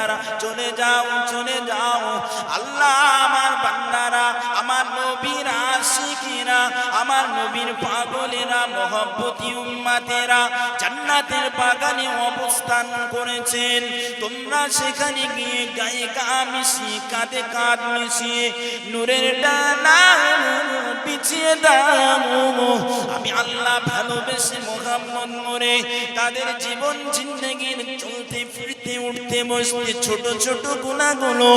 ফেরেশতারা চলে যাও চলে যাও। আল্লাহ আমার বান্দারা, আমার নবীর আশিকিরা, আমার নবীর পাগলেরা, মহব্বতী উম্মতেরা জান্নাতের বাগানে অবস্থান করেছেন। তোমরা সেখানে গিয়ে গায়ে গা মিশিয়ে কাঁধে কাঁধ মিশিয়ে নূরের ডানা বিছিয়ে দাও। আমি আল্লাহ ভালোবেসে মুহাম্মদ নূরে তাদের জীবন জিন্দেগির চলতে ফিরতে উঠতে বসতে ছোট ছোট গুনাহগুলো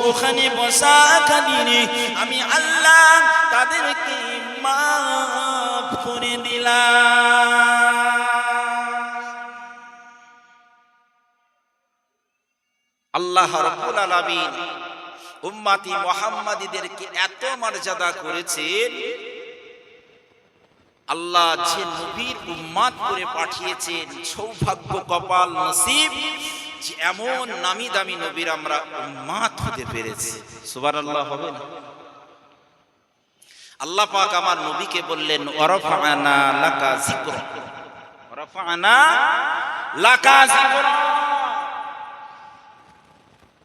ওখানে বসা কাদিনে আমি আল্লাহ তাদেরকে মাফ করে দিলাম। আল্লাহ রাব্বুল আলামিন উম্মতি মুহাম্মাদীদেরকে এত মর্যাদা করেছেন। আল্লাহ যে নবীর উম্মত করে পাঠিয়েছেন, সৌভাগ্য কপাল নসিব যে এমন নামি দামি নবীর আমরা উম্মত হতে পেরেছি। সুবহানাল্লাহ হবে না? আল্লাহ পাক আমার নবীকে বললেন ওয়ারাফা'না লাকা যিকরা, ওয়ারাফা'না লাকা যিকরা।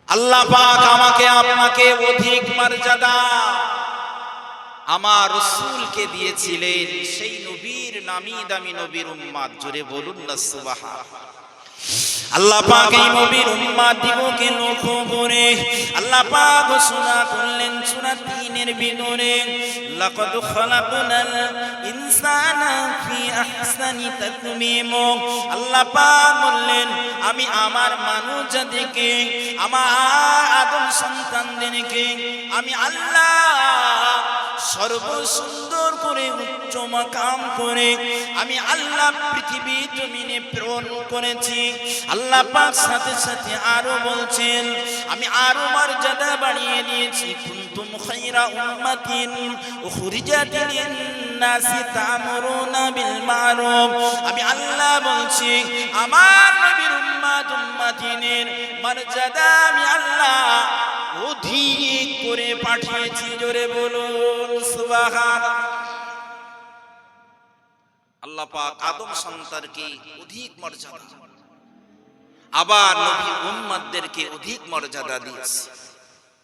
আল্লাহ পাক আমাকে আপনাকে অধিক মর্যাদা আমার রাসূলকে দিয়েছিলেন, সেই নবীর নামি দামি নবীর উম্মত। জোরে বলুন না সুবহানাল্লাহ। আল্লাহ পাক এই নবীর উম্মত দিগকে লক্ষ্য করে আল্লাহ পাক ঘোষণা করলেন সূরা ৩-এর ভিতরে, লাকাদ খালাকনাল ইনসানা ফি আহসানি তাকওয়িম। আল্লাহ পাক বললেন আমি আমার মানব জাতিকে, আমার আদম সন্তানদেরকে আমি আল্লাহ সর্বসুন্দর করে উচ্চ মাকাম করে আমি আল্লাহ পৃথিবী জমিনে প্রেরণ করেছি। আল্লাহ পাক সাথে সাথে আরো বলছেন আমি আরো মর্যাদা বাড়িয়ে দিয়েছি। কুনতুম খায়রা উম্মাতিন উখরিজাত লিন-নাসি তা'মুরুনা বিল মা'রুফ। আমি আল্লাহ বলছি আমার নবীর উম্মত উম্মাতিনের মর্যাদা আমি আল্লাহ অধিক করে পাঠিয়েছি। জোরে বলুন সুবহানাল্লাহ। আল্লাহ পাক আদম সন্তানকে অধিক মর্যাদা, আবার নবী উম্মতদেরকে অধিক মর্যাদা দিয়েছে।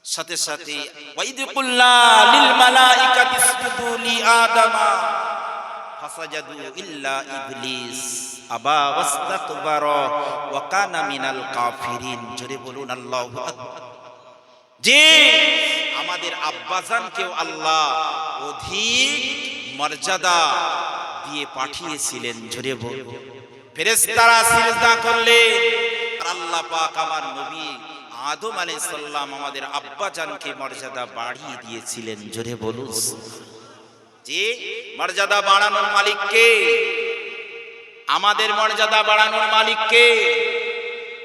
সাথে সাথে ওয়াইদকুল্লা লিল মালাইকাতি ইসজুদু লি আদামা ফাসাজাদু ইল্লা ইবলিস আবা ওয়াস্তাকবারা ওয়া কানা মিনাল কাফিরিন। জোরে বলুন আল্লাহু আকবার। যে আমাদের আব্বাজানকেও আল্লাহ অধিক মর্যাদা দিয়ে পাঠিয়েছিলেন। জোরে বলুন। ফেরেশতারা সিজদা করলেন, আল্লাহ পাক আমার নবী আদম আলাইহিস সালাম আমাদের আব্বাজানকে মর্যাদা বাড়িয়ে দিয়েছিলেন। জোরে বলুন। যে মর্যাদা বাড়ানোর মালিক কে? আমাদের মর্যাদা বাড়ানোর মালিক কে?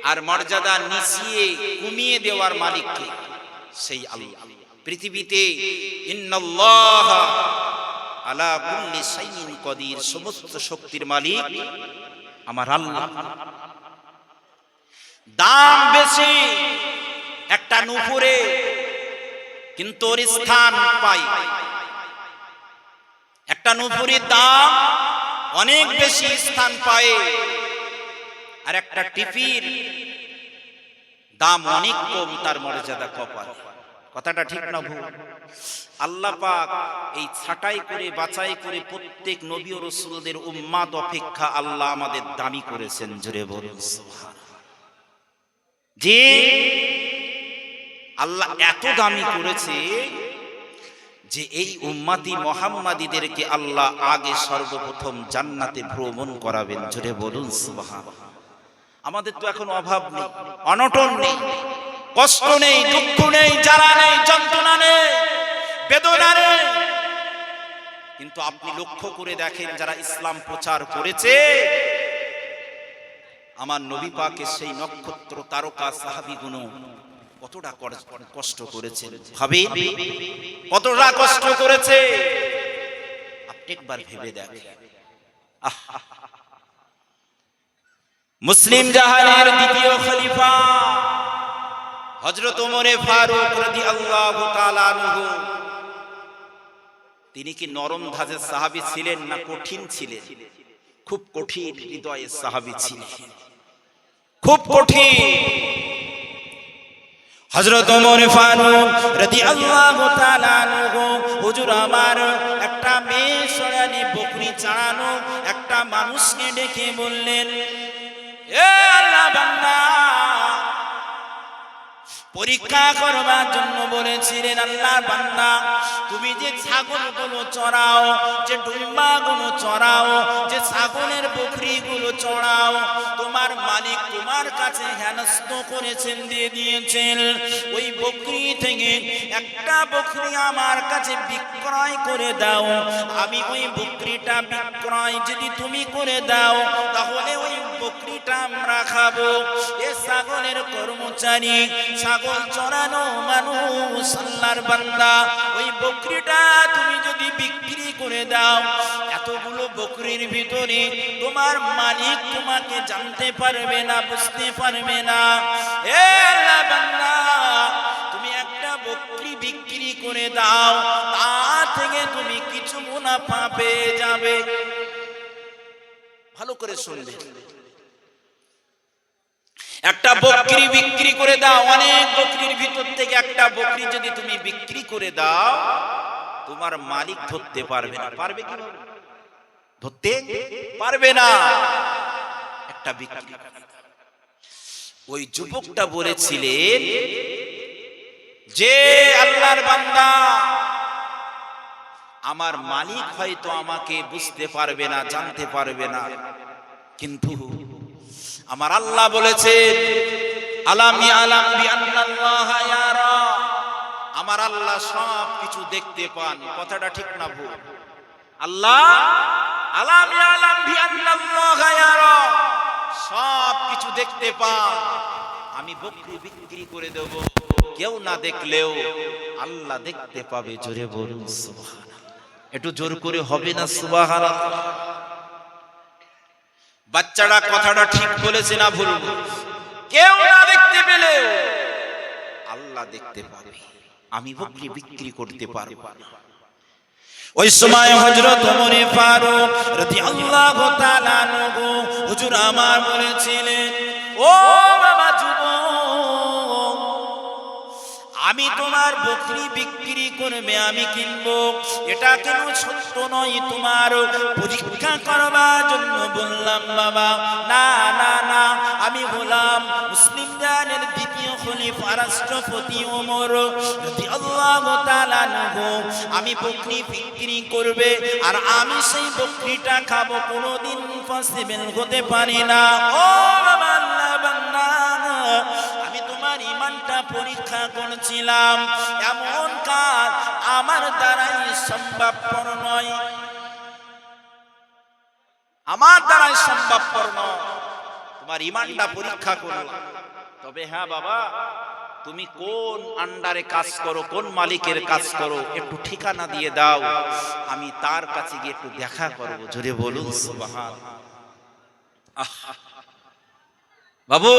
আর মর্যাদা নিচিয়ে কমিয়ে দেওয়ার মালিক কে? সেই আল্লাহ। পৃথিবীতে ইন্নাল্লাহ আলা কুল্লি শাইইন কদির, সমস্ত শক্তির মালিক আমার আল্লাহ। দাম বেশি একটা নুপুরে, কিন্তু ওর স্থান পাই। একটা নুপুরের দাম অনেক বেশি স্থান পায়, আর একটা টিপির দাম অনেক কম, তার মর্যাদা কপাল। কথাটা ঠিক না ভুল? আল্লাহ পাক এই ছাঁটাই করে বাছাই করে প্রত্যেক নবী ও রাসূলদের উম্মত অপেক্ষা আল্লাহ আমাদের দামি করেছেন। জোরে বলুন সুবহানাল্লাহ। যে আল্লাহ এত দামি করেছে যে এই উম্মতি মুহাম্মাদীদেরকে আল্লাহ আগে সর্বপ্রথম জান্নাতে ভ্রমণ করাবেন। জোরে বলুন সুবহানাল্লাহ। আমাদের তো এখন অভাব নেই, অনটন নেই, কষ্ট নেই, দুঃখ নেই, জ্বালা নেই, যন্ত্রণা নেই, বেদনা নেই। কিন্তু আপনি লক্ষ্য করে দেখেন যারা ইসলাম প্রচার করেছে, আমার নবী পাকের সেই নক্ষত্র তারকা সাহাবীগুণ কতটা কষ্ট করেছেন ভাবে, কতটা কষ্ট করেছে আপনি একবার ভেবে দেখেন। মুসলিম জাহানের দ্বিতীয় খলিফা হযরত ওমর ফারুক রাদিয়াল্লাহু তাআলা আনহু, তিনি কি নরম ধাঁচের সাহাবী ছিলেন না কঠিন ছিলেন? খুব কঠিন হৃদয়ের সাহাবী ছিলেন, খুব কঠিন। হযরত ওমর ফারুক রাদিয়াল্লাহু তাআলা আনহু হুজুর আমার একটা মেয়ে সরানি বকরি চারানো একটা মানুষকে ডেকে বললেন, এ আল্লাহ বান্দা, পরীক্ষা করবার জন্য বলেছিলেন, আল্লাহর বান্দা তুমি যে ছাগলগুলো চড়াও, যে ডুম্বাগুলো চড়াও, যে ছাগলের বকরিগুলো চড়াও, তোমার মালিক তোমার কাছে হেনস্থ করেছেন, দিয়ে দিয়েছেন। ওই বকরি থেকে একটা বকরি আমার কাছে বিক্রয় করে দাও। আমি ওই বকরিটা বিক্রয় যদি তুমি করে দাও, তাহলে ওই বকরিটা আমরা খাবো। এ ছাগলের কর্মচারী, ছাগল চড়ানো মানুষ, আল্লাহর বান্দা, ওই বকরিটা তুমি যদি বিক্রি করে দাও, এতগুলো বকরির ভিতরে তোমার মালিক তোমাকে জানতে পারবে না, বুঝতে পারবে না। এ আল্লাহর বান্দা, তুমি একটা বকরি বিক্রি করে দাও, তা থেকে তুমি কিছু মুনাফা পেয়ে যাবে। ভালো করে শুনবে, একটা বকরি বিক্রি করে দাও, অনেক বকরির ভিতর থেকে একটা বকরি যদি তুমি বিক্রি করে দাও, তোমার মালিক ধরতে পারবে না। পারবে কি? ধরতে পারবে না। একটা বিক্রি। ওই যুবকটা বলেছিলেন যে আল্লাহর বান্দা, আমার মালিক হয়তো আমাকে বুঝতে পারবে না, জানতে পারবে না, কিন্তু আমার আল্লাহ বলেছেন, আলাম ইয়ালাম বিআন্নাল্লাহা ইয়ারা, আমার আল্লাহ সব কিছু দেখতে পান। কথাটা ঠিক না ভুল? আল্লাহ আলাম ইয়ালাম বিআন্নাল্লাহা ইয়ারা, সব কিছু দেখতে পান। আমি বকরি বিক্রি করে দেব, কেউ না দেখলেও আল্লাহ দেখতে পাবে। জোরে বলুন সুবহানাল্লাহ। একটু জোর করে হবে না সুবহানাল্লাহ? বাচ্চারা কথাটা ঠিক বলেছে না ভুল? কেউ না দেখতে পেলেও আল্লাহ দেখতে পাবে। আমি বকরি বিক্রি করতে পারব। ওই সময় হযরত ওমর ফারুক রাদিয়াল্লাহু তাআলা আনহু হুজুর আমার বলেছিলেন, ও বাবা যুবক, আমি তোমার বকরি বিক্রি করবে, আমি কিনবো, এটা কেন সত্য নয়, তোমার পরীক্ষা করবার জন্য বললাম বাবা। না না না, আমি হলাম মুসলিম জানের দ্বিতীয় খলিফা রাষ্ট্রপতি ওমর রাদিয়াল্লাহু তাআলা আনহু, আমি বকরি বিক্রি করবে আর আমি সেই বকরিটা খাবো, কোনোদিন পসিবল হতে পারে না। ও বাবা আল্লাহ বান্দা, আমি তোমার ঈমানটা পরীক্ষা করছিলাম, এমন কাজ আমার দ্বারাই সম্ভবপর নয়, আমার দ্বারাই সম্ভবপর নয়, তোমার ঈমানটা পরীক্ষা করলাম। তবে হ্যাঁ বাবা, তুমি কোন আন্ডারে কাজ করো, কোন মালিকের কাজ করো, একটু ঠিকানা দিয়ে দাও, আমি তার কাছে গিয়ে একটু দেখা করব। জোরে বলুন সুবহানাল্লাহ। বাবু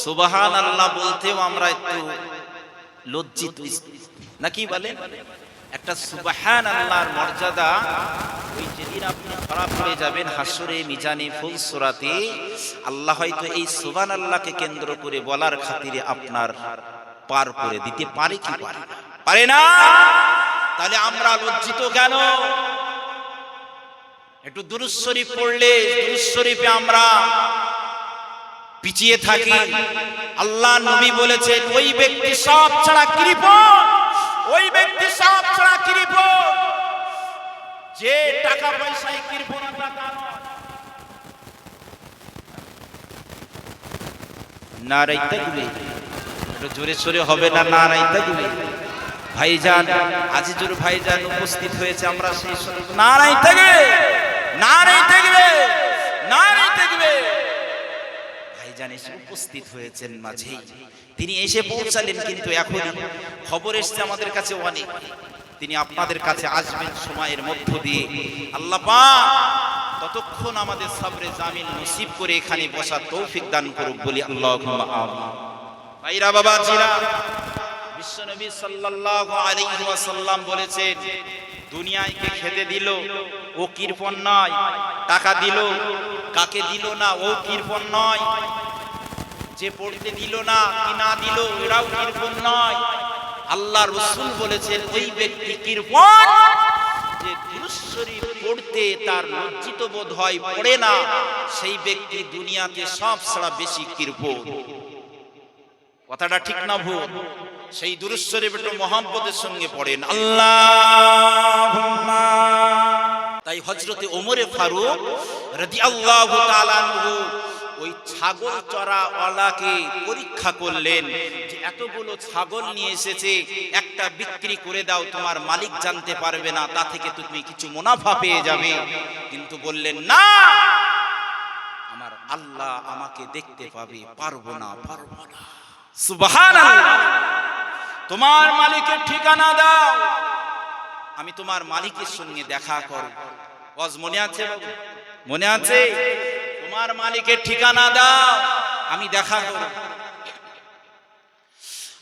সুবহানাল্লাহ বলতেও আমরা একটু লজ্জিত, নাকি বলেন? একটা সুবহানাল্লাহর মর্যাদা, ওই যেদিন আপনি ধরা পড়ে যাবেন হাসরে, মিজানে, ফুলসরাতে, আল্লাহ হয়তো এই সুবহানাল্লাহকে কেন্দ্র করে বলার খাতিরে আপনার পার করে দিতে পারে কি পারে? পারে না। তাহলে আমরা লজ্জিত কেন? একটু দুরূদ শরীফ পড়লে, দুরূদ শরীফে আমরা পিছিয়ে থাকি। আল্লাহ নবী বলেছেন, ওই ব্যক্তি সব ছাড়া কৃপণ, ওই ব্যক্তি সব ছাড়া কৃপণ যে টাকা পয়সায় কৃপণতা করে। নারায়ে তাকবীর, একটু জোরে সোরে হবে না? নারায়ে তাকবীর। ভাইজান আজিজুর ভাইজান উপস্থিত হয়েছে, আমরা সেই নারায়ে তাকবীর, নারায়ে তাকবীর, নারায়ে তাকবীর। ভাইজান এসে উপস্থিত হয়েছেন মাঝেই, তিনি এসে পৌঁছালেন, কিন্তু এখন খবর এসছে আমাদের কাছে অনেক, তিনি আপনাদের কাছে আসবেন সময়ের মধ্য দিয়ে। আল্লাহ পাক ততক্ষণ আমাদের সবরে জামিল নসিব করে এখানে বসার তৌফিক দান করুক, বলি আল্লাহুম্মা আমিন। ভাইরা বাবাজিরা, বিশ্বনবী সাল্লাল্লাহু আলাইহি ওয়াসাল্লাম বলেছেন, দুনিয়ায় কে খেতে দিল ও কৃপণ নয়, টাকা দিল কাকে দিল না ও কৃপণ নয়, যে পড়তে দিল না কি না দিল এরাও কৃপণ নয়। আল্লাহ রাসূল বলেছেন ওই ব্যক্তি কৃপণ যে দুরূদ শরীফ পড়তে তার লজ্জিত বোধ হয়, পড়ে না, সেই ব্যক্তি দুনিয়াতে সব ছাড়া বেশি কৃপণ। কথাটা ঠিক না ভুল? সেই দুরূদ শরীফ একটু মহব্বতের সঙ্গে পড়েন আল্লাহুম্মা। তাই হযরতে ওমর ফারুক রাদিয়াল্লাহু তাআলা আনহু ওই ছাগল চরাওয়ালাকে পরীক্ষা করলেন যে এতগুলো ছাগল নিয়ে এসেছে, একটা বিক্রি করে দাও, তোমার মালিক জানতে পারবে না, তা থেকে তুমি কিছু মুনাফা পেয়ে যাবে। কিন্তু বললেন না, আমার আল্লাহ আমাকে দেখতে পাবে, পারবো না। সুবহানাল্লাহ। তোমার মালিকের ঠিকানা দাও, আমি তোমার মালিকের সঙ্গে দেখা করব। ওয়াজ মনে আছে বাবু? মনে আছে? তোমার মালিকের ঠিকানা দাও, আমি দেখা করব।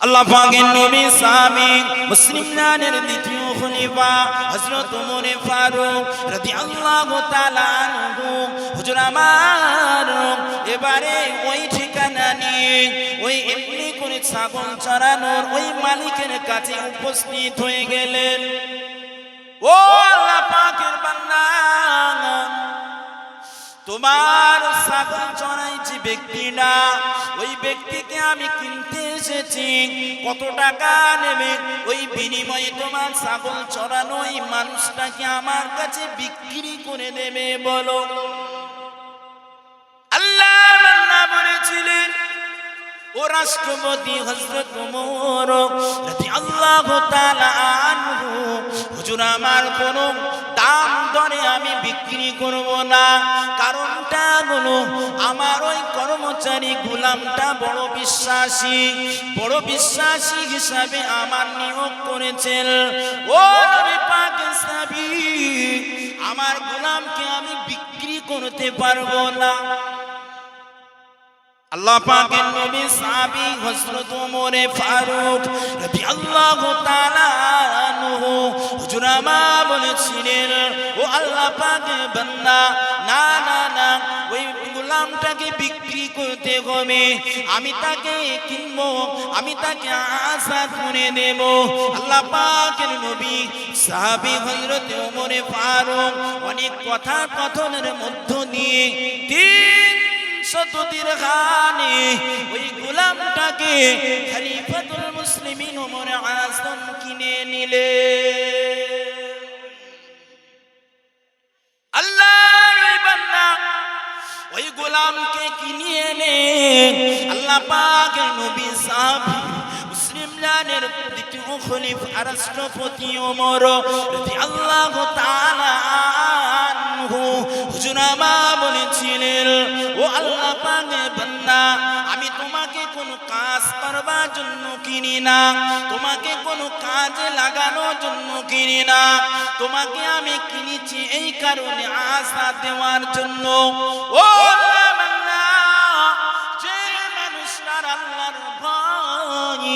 আল্লাহ পাকের নবী সাহাবী মুসলিমানের দ্বিতীয় খলিফা হযরত ওমর ফারুক রাদিয়াল্লাহু তাআলা আনহু, হুজুর আমার, এবারে ওই ঠিকানা নিয়ে ওই এমনি করে ছাগল চরানোর ওই মালিকের কাছে উপস্থিত হয়ে গেলেন। ও আল্লাহ পাকের বান্দা, তোমার ছাগল চড়াই যে ব্যক্তিটা, ওই ব্যক্তিকে আমি কিনতে এসেছি, কত টাকা নেবে? ওই বিনিময়ে তোমার ছাগল চড়ানো এই মানুষটাকে আমার কাছে বিক্রি করে দেবে, বলো। আল্লাহ বলেছিলেন ও রাষ্ট্রপতি হযরত ওমর রাদিয়াল্লাহু তাআলা আনহু, হুজুর আমার, কোন দাম দরে আমি বিক্রি করব না। কারণটা হলো আমার ওই কর্মচারী গোলামটা বড় বিশ্বাসী হিসাবে আমার নিয়োগ করেছেন। ও নবী পাক সাহাবী, আমার গোলামকে আমি বিক্রি করতে পারবো না। আল্লাহ পাকের নবী সাহাবী হযরত ওমর ফারুক রাদিয়াল্লাহু তাআলা আনহু, হুজুর আমার, বলেছিলেন ও আল্লাহ পাকের বান্দা, না না না, ওই গোলামটাকে বিক্রি করতে হবে, আমি তাকে কিনবো, আমি তাকে আজাদ করে দেব। আল্লাহ পাকের নবী সাহাবী হযরত ওমর ফারুক অনেক কথা কথনের মধ্য দিয়ে 300 দিরহামে ওই গোলামটাকে খলিফাতুল মুসলিমিন ওমর আযম কিনে নিলেন। আল্লাহর বান্দা ওই গোলামকে কিনে এনে আল্লাহ পাকের নবী সাহাবী মুসলিমদের দ্বিতীয় খলিফা রাষ্ট্রপতি ওমর রাদিয়াল্লাহু তাআলা আনহু, হুজুর আমার, বলেছিলেন ও আল্লাহ পাকের বান্দা, আমি তোমাকে কোনো কাজ করবার জন্য কিনি না, তোমাকে কোনো কাজে লাগানোর জন্য কিনি না, তোমাকে আমি কিনেছি এই কারণে আশা দেওয়ার জন্য। ও আল্লাহ বান্দা, যে মানুষটার আল্লাহর ভয়,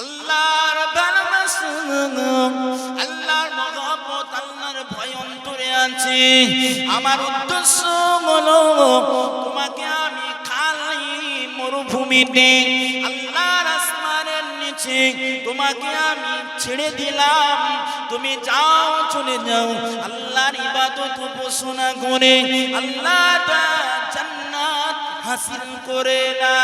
আল্লাহর ভালোবাসা, আল্লাহর মহব্বত, আল্লাহর ভয় অন্তরে আছে, আমার উদ্দেশ্য হলো তোমাকে আমি খালি মরুভূমিতে আল্লাহর আসমানের নিচে তোমাকে আমি ছেড়ে দিলাম, তুমি যাও, চলে যাও, আল্লাহর ইবাদত উপাসনা করে আল্লাহ জান্নাত হাসিল করে না।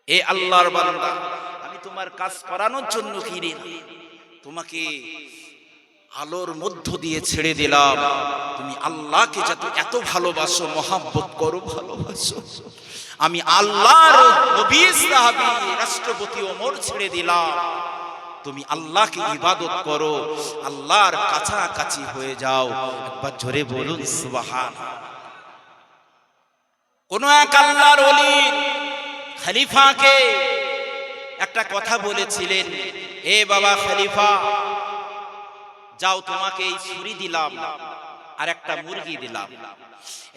এ আল্লাহর বান্দা, আমি তোমার কাজ করানোর জন্য কিনে তোমাকে আলোর মধ্য দিয়ে ছেড়ে দিলাম, তুমি আল্লাহকে যাতে এত ভালোবাসো, মহব্বত করো, ভালোবাসো, আমি আল্লাহর নবী সাহাবী রাষ্ট্রপতি ওমর ছেড়ে দিলাম, তুমি আল্লাহকে ইবাদত করো, আল্লাহর কাছাকাছি হয়ে যাও। একবার জোরে বলুন সুবহানাল্লাহ। কোন এক আল্লাহর ওলি খলিফাকে একটা কথা বলেছিলেন, এ বাবা খলিফা, যাও, তোমাকে এই ছুরি দিলাম আর একটা মুরগি দিলাম,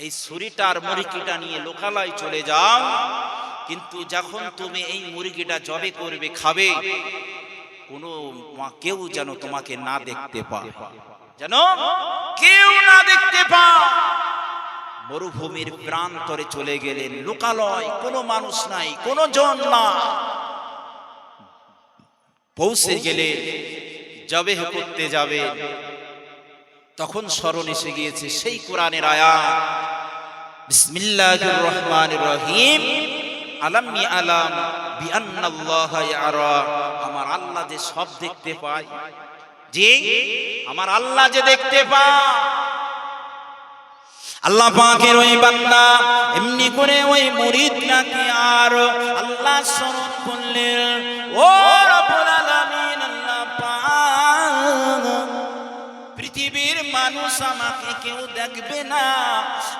এই ছুরিটা আর মুরগিটা নিয়ে লোকালয় চলে যাও, কিন্তু যখন তুমি এই মুরগিটা জবে করবে, খাবে, কোনো কেউ যেন তোমাকে না দেখতে পায়, যেন কেউ না দেখতে পায়। মরুভূমির প্রান্তরে চলে গেলেন, লোকালয়, কোনো মানুষ নাই, কোনো জন না। পৌঁছে গেলেন, জবেহ করতে যাবে, তখন স্মরণ এসে গিয়েছে সেই কোরআনের আয়াত, বিসমিল্লাহির রহমানির রহিম, আলাম ইয়ালাম বিআন্নাল্লাহা ইয়ারা, আমার আল্লাহ যে সব দেখতে পায়, যে আমার আল্লাহ যে দেখতে পায়। আল্লাহ পাকের ওই বান্দা এমনি করে ওই মুরিদ নাকি আর আল্লাহ স্মরণ করলেন, ও রব্বুল আলামিন, আল্লাহ পাক, পৃথিবীর মানুষ আমাকে কেউ দেখবে না,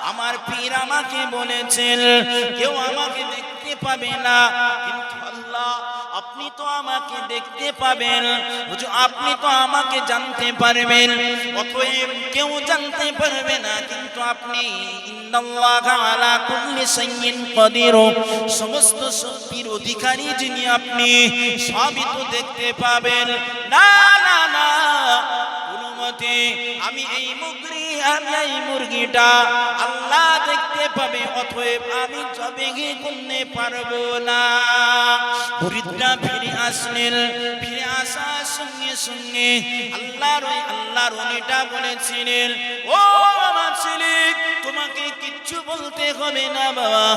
আমার পীর আমাকে বলেছেন কেউ আমাকে দেখতে পাবে না, কিন্তু আল্লাহ আপনি তো আমাকে দেখতে পাবেন, আপনি তো আমাকে জানতে পারবেন, অতএব কেউ জানতে পারবে না, কিন্তু আপনি ইন্নাল্লাহা আলা কুল্লি শাইইন কাদির, সমস্ত শক্তির অধিকারী যিনি, আপনি সবই তো দেখতে পাবেন। না না না, আমি এই মুগরি, আমি এই মুরগিটা আল্লাহ দেখতে পাবে, অতএব আমি জবেহি করতে পারবো না। মুরিদরা ফিরে আসলেন, ফিরে আসার সঙ্গে সঙ্গে আল্লাহর ওলিটা বলেছিলেন, ও আমার ছেলে, তোমাকে কিচ্ছু বলতে হবে না বাবা,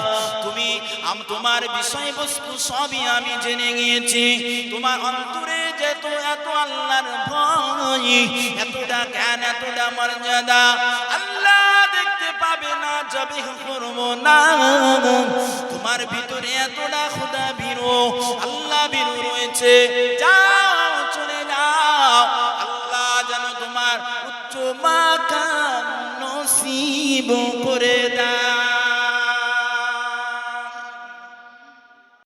তোমার বিষয়বস্তু সবই আমি জেনে গিয়েছি, তোমার অন্তরে যেত এত আল্লাহর ভয়, এতটা জ্ঞান, এতটা মর্যাদা, আল্লাহ দেখতে পাবে না, জবেহ করব না, তোমার ভিতরে এতটা খোদা ভীরু, আল্লাহ ভীরু রয়েছে, যাও চলে যাও, আল্লাহ যেন তোমার উচ্চ মাকাম নসিব করে দেয়।